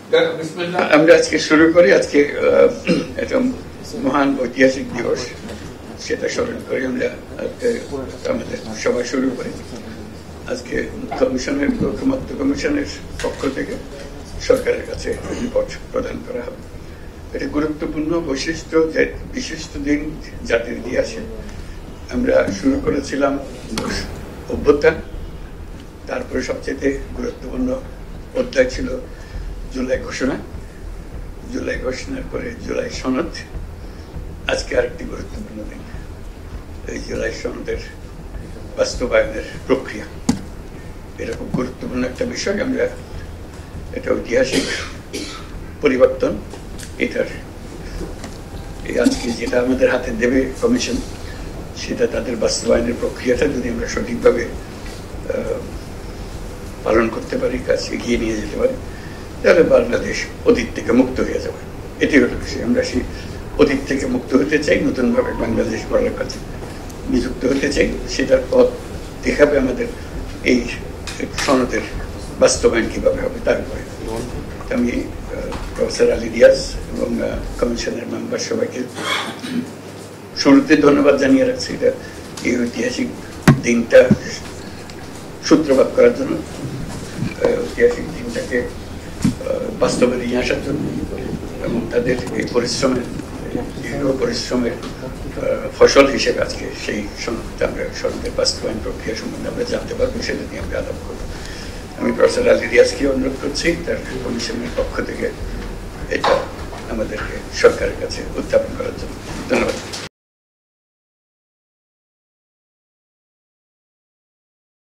আমরা আজকে শুরু করি। আজকে একটা মহান ঐতিহাসিক দিবস, সেটা স্মরণ করে আমরা আমাদের সভা শুরু করি। আজকে কমিশনের ঐকমত্য কমিশনের পক্ষ থেকে সরকারের কাছে রিপোর্ট প্রদান করা হবে। এটা গুরুত্বপূর্ণ বিশিষ্ট দিন জাতির ইতিহাসে। আমরা শুরু করেছিলাম অভ্যুত্থান, তারপরে সবচেয়ে গুরুত্বপূর্ণ অধ্যায় ছিল জুলাই ঘোষণা, জুলাই ঘোষণার পরে জুলাই সনদ। আজকে আরেকটি গুরুত্বপূর্ণ দিন, এই জুলাই সনদের বাস্তবায়নের প্রক্রিয়া। এটা খুব গুরুত্বপূর্ণ একটা বিষয়। আমরা এটা ঐতিহাসিক পরিবর্তন। এটার আজকে যেটা আমাদের হাতে দেবে কমিশন, সেটা তাদের বাস্তবায়নের প্রক্রিয়াটা যদি আমরা সঠিকভাবে পালন করতে পারি, কাজ এগিয়ে নিয়ে যেতে পারি, তাহলে বাংলাদেশ অতীত থেকে মুক্ত হয়ে যাবে। এটি হলো বিষয়। আমরা সেই অতীত থেকে মুক্ত হতে চাই, নতুনভাবে বাংলাদেশ গড়ার কাছে নিযুক্ত হতে চাই। সেটার পথ দেখাবে আমাদের এই সনদের বাস্তবায়ন কিভাবে হবে তার উপরে। আমি প্রফেসর আলী রিয়াজ এবং কমিশনের মেম্বার সবাইকে শুরুতে ধন্যবাদ জানিয়ে রাখছি, এটা এই ঐতিহাসিক দিনটা সূত্রপাত করার জন্য, ঐতিহাসিক দিনটাকে বাস্তবে নিয়ে আসার জন্য, এবং তাদের এই পরিশ্রমের ফসল হিসেবে আজকে সেই সনদটা আমরা সনদের বাস্তবায়ন প্রক্রিয়া সম্বন্ধে আমরা জানতে পারবো, সেটা নিয়ে আমরা আলাপ করবো। আমি প্রফেসর আলী রিয়াজকে অনুরোধ করছি তার কমিশনের পক্ষ থেকে এটা আমাদেরকে সরকারের কাছে উত্থাপন করার জন্য। ধন্যবাদ।